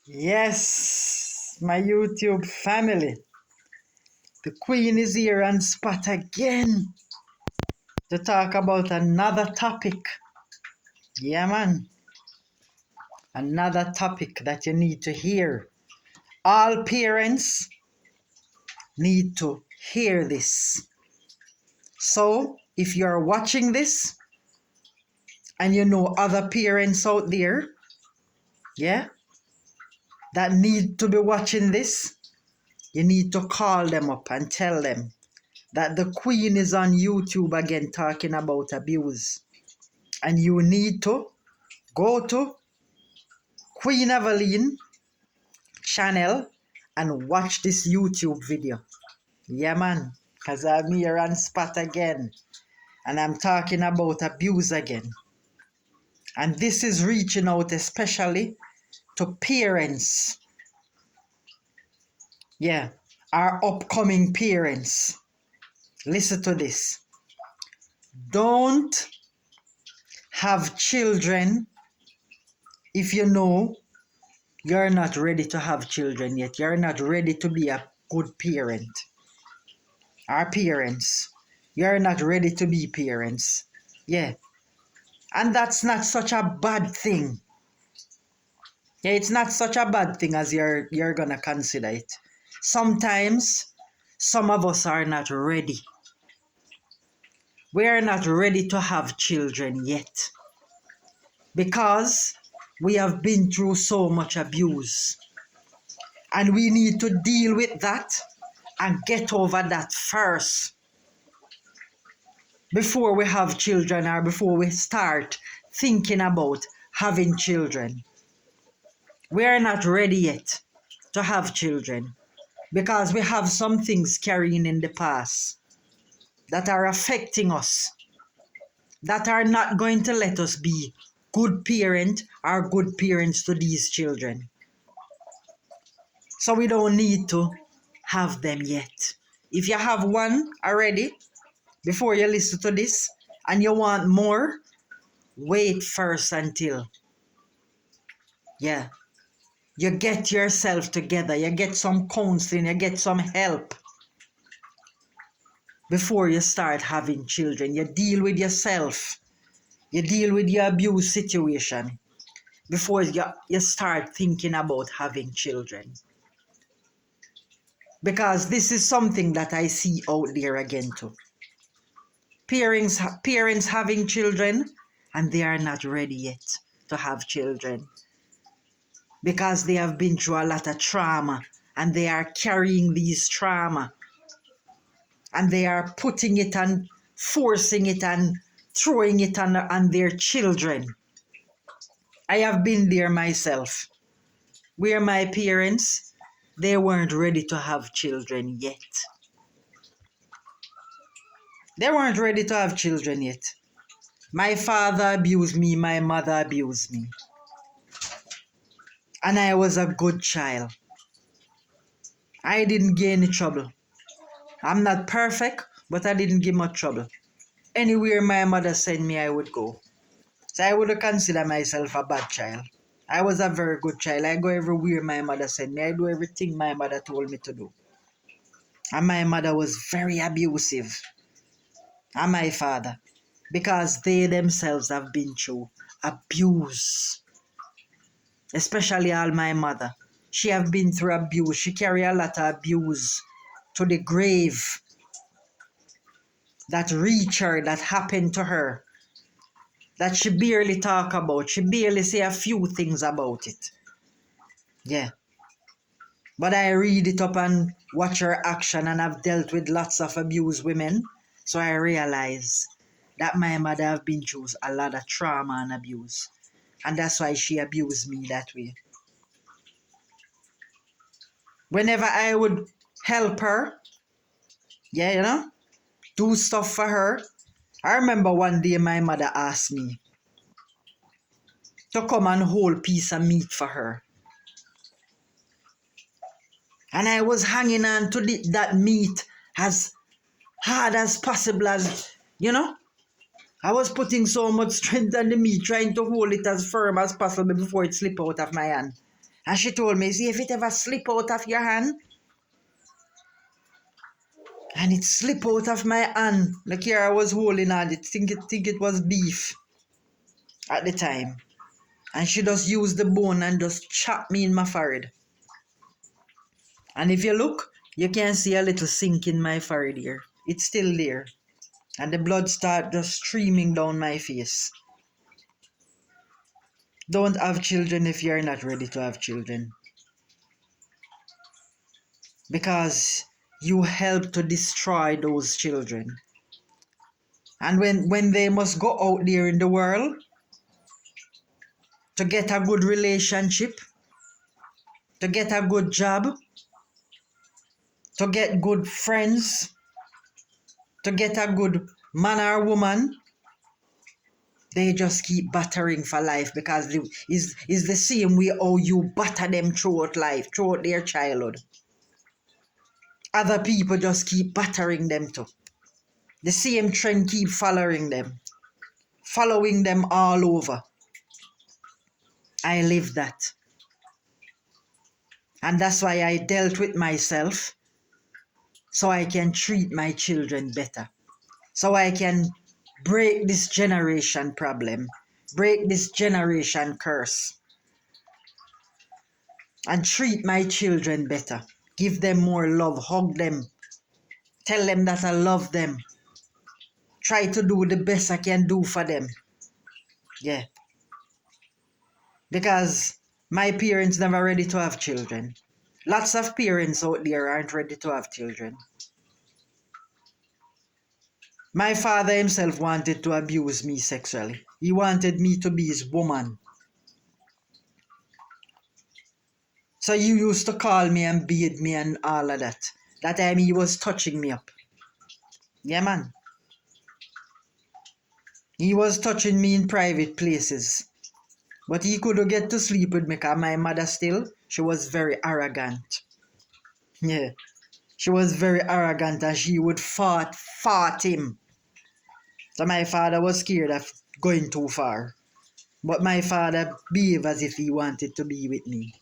Yes, my YouTube family. The Queen is here on spot again to talk about another topic. Yeah, man. Another topic that you need to hear. All parents need to hear this. So, if you're watching this and you know other parents out there, yeah, that need to be watching this, you need to call them up and tell them that the Queen is on YouTube again talking about abuse. And you need to go to Queen Evelyn channel and watch this YouTube video. Yeah, man, because I'm here on spot again. And I'm talking about abuse again. And this is reaching out especially to parents. Yeah, our upcoming parents. Listen to this. Don't have children if you know you're not ready to have children yet. You're not ready to be a good parent. Our parents. You're not ready to be parents. Yeah. And that's not such a bad thing. Yeah, it's not such a bad thing as you're gonna consider it. Sometimes some of us are not ready. We are not ready to have children yet. Because we have been through so much abuse. And we need to deal with that and get over that first before we have children or before we start thinking about having children. We are not ready yet to have children because we have some things carrying in the past that are affecting us, that are not going to let us be good parent or good parents to these children. So we don't need to have them yet. If you have one already, before you listen to this, and you want more, wait first until, you get yourself together, you get some counseling, you get some help before you start having children. You deal with yourself, you deal with your abuse situation before you start thinking about having children. Because this is something that I see out there again too. Parents having children and they are not ready yet to have children because they have been through a lot of trauma and they are carrying these trauma and they are putting it and forcing it and throwing it on their children. I have been there myself where my parents, they weren't ready to have children yet. They weren't ready to have children yet. My father abused me, my mother abused me. And I was a good child. I didn't get any trouble. I'm not perfect, but I didn't give much trouble. Anywhere my mother sent me, I would go. So I would consider myself a bad child. I was a very good child. I go everywhere my mother sent me. I do everything my mother told me to do. And my mother was very abusive. And my father. Because they themselves have been through abuse. Especially all my mother. She have been through abuse. She carry a lot of abuse to the grave. That reach her, that happened to her. That she barely talk about. She barely say a few things about it. Yeah. But I read it up and watch her action and I've dealt with lots of abused women. So I realize that my mother have been through a lot of trauma and abuse. And that's why she abused me that way. Whenever I would help her, do stuff for her. I remember one day my mother asked me to come and hold a piece of meat for her. And I was hanging on to that meat as hard as possible I was putting so much strength on the meat, trying to hold it as firm as possible before it slipped out of my hand. And she told me, see if it ever slip out of your hand. And it slipped out of my hand. The care I was holding on it, think it was beef at the time. And she just used the bone and just chopped me in my forehead. And if you look, you can see a little sink in my forehead here. It's still there. And the blood start just streaming down my face. Don't have children if you're not ready to have children. Because you help to destroy those children. And when they must go out there in the world to get a good relationship, to get a good job, to get good friends, to get a good man or woman, they just keep battering for life because it's the same way how you batter them throughout life, throughout their childhood. Other people just keep battering them too. The same trend keep following them all over. I live that. And that's why I dealt with myself so I can treat my children better. So I can break this generation problem, break this generation curse, and treat my children better. Give them more love, hug them, tell them that I love them. Try to do the best I can do for them. Yeah. Because my parents never ready to have children. Lots of parents out there aren't ready to have children. My father himself wanted to abuse me sexually. He wanted me to be his woman. So he used to call me and beat me and all of that. That time he was touching me up. Yeah, man. He was touching me in private places. But he couldn't get to sleep with me because my mother still, she was very arrogant. Yeah. She was very arrogant and she would fart him. So my father was scared of going too far. But my father behaved as if he wanted to be with me.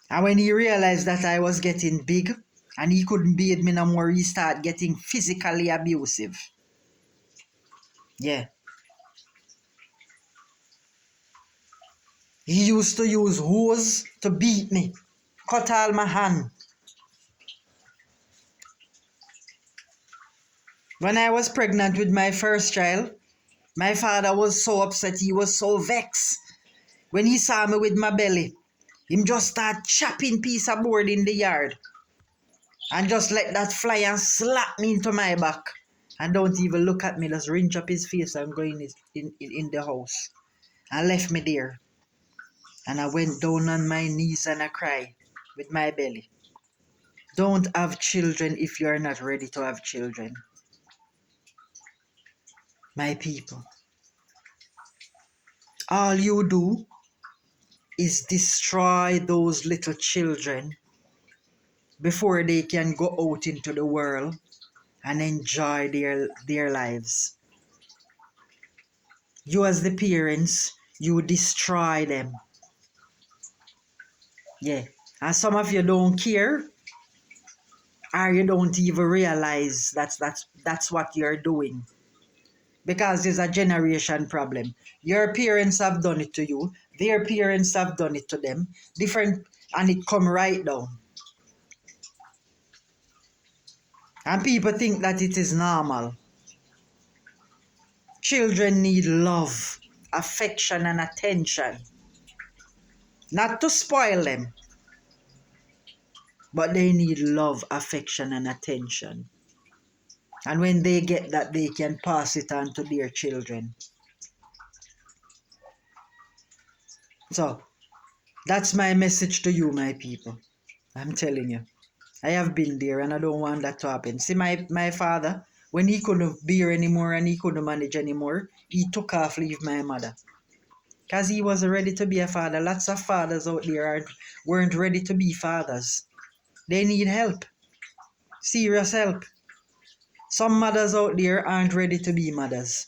And when he realized that I was getting big and he couldn't be with me no more, he started getting physically abusive. Yeah. He used to use hose to beat me, cut all my hand. When I was pregnant with my first child, my father was so upset, he was so vexed. When he saw me with my belly, him just start chopping piece of board in the yard and just let that fly and slap me into my back. And don't even look at me, just rinse up his face and go in the house. And left me there. And I went down on my knees and I cried with my belly. Don't have children if you're not ready to have children. My people, all you do is destroy those little children before they can go out into the world and enjoy their lives. You as the parents, you destroy them. Yeah. And some of you don't care or you don't even realize that's what you're doing. Because there's a generation problem. Your parents have done it to you. Their parents have done it to them. Different, and it come right down. And people think that it is normal. Children need love, affection, and attention. Not to spoil them, but they need love, affection, and attention. And when they get that, they can pass it on to their children. So, that's my message to you, my people. I'm telling you. I have been there and I don't want that to happen. See, my father, when he couldn't bear anymore and he couldn't manage anymore, he took off leave my mother. Because he wasn't ready to be a father. Lots of fathers out there weren't ready to be fathers. They need help. Serious help. Some mothers out there aren't ready to be mothers.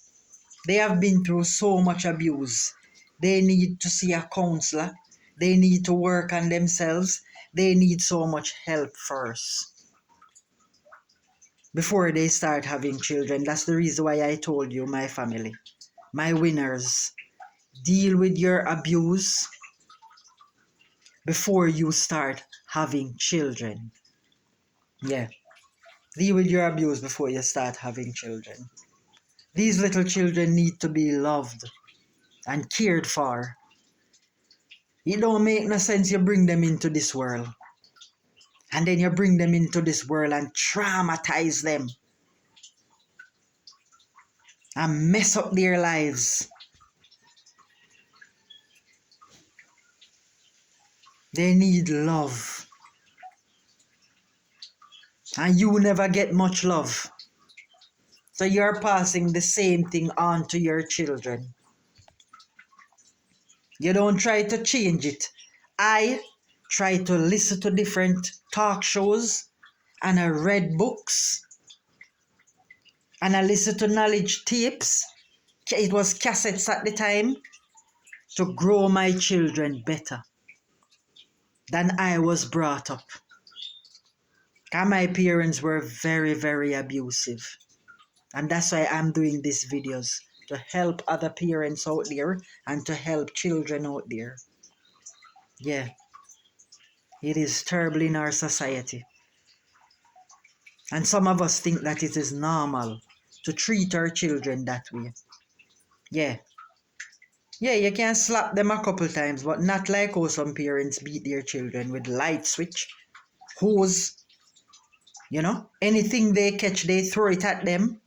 They have been through so much abuse. They need to see a counselor. They need to work on themselves. They need so much help first before they start having children. That's the reason why I told you, my family, my winners, deal with your abuse before you start having children. Yeah, deal with your abuse before you start having children. These little children need to be loved and cared for. It don't make no sense you bring them into this world. And then you bring them into this world and traumatize them and mess up their lives. They need love. And you never get much love. So you're passing the same thing on to your children. You don't try to change it. I try to listen to different talk shows, and I read books, and I listen to knowledge tapes. It was cassettes at the time, to grow my children better than I was brought up. And my parents were very, very abusive. And that's why I'm doing these videos, to help other parents out there and to help children out there. Yeah, it is terrible in our society. And some of us think that it is normal to treat our children that way. Yeah. Yeah, you can slap them a couple times, but not like how some parents beat their children with light switch, hose, you know. Anything they catch, they throw it at them.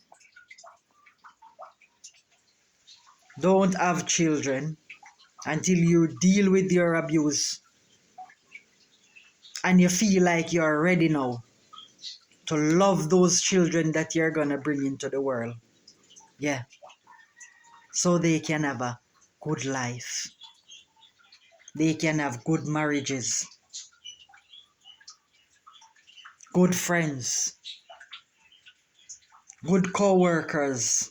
Don't have children until you deal with your abuse and you feel like you're ready now to love those children that you're gonna bring into the world. Yeah. So they can have a good life. They can have good marriages, good friends, good co-workers.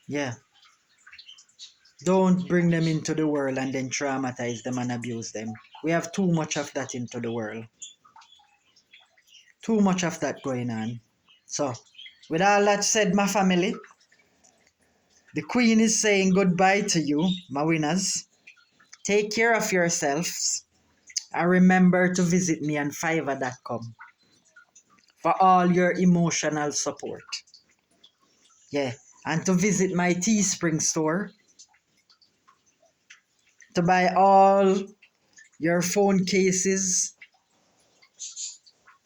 Yeah. Don't bring them into the world and then traumatize them and abuse them. We have too much of that into the world. Too much of that going on. So, with all that said, my family, the Queen is saying goodbye to you, my winners. Take care of yourselves. And remember to visit me on Fiverr.com for all your emotional support. Yeah. And to visit my Teespring store to buy all your phone cases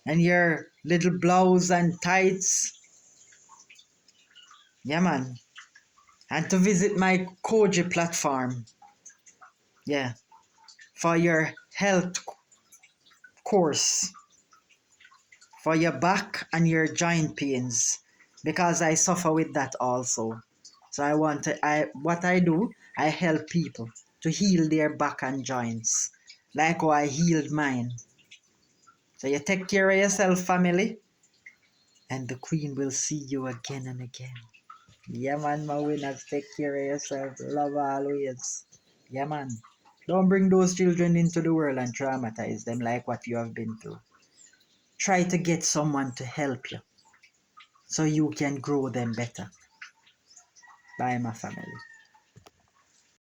and your little blouse and tights. Yeah, man. And to visit my Koji platform. Yeah. For your health course. For your back and your joint pains. Because I suffer with that also. So what I do, I help people to heal their back and joints. Like how I healed mine. So you take care of yourself, family. And the Queen will see you again and again. Yeah, man, my winners, take care of yourself. Love always. Yeah, man. Don't bring those children into the world and traumatize them like what you have been through. Try to get someone to help you so you can grow them better. Bye, my family.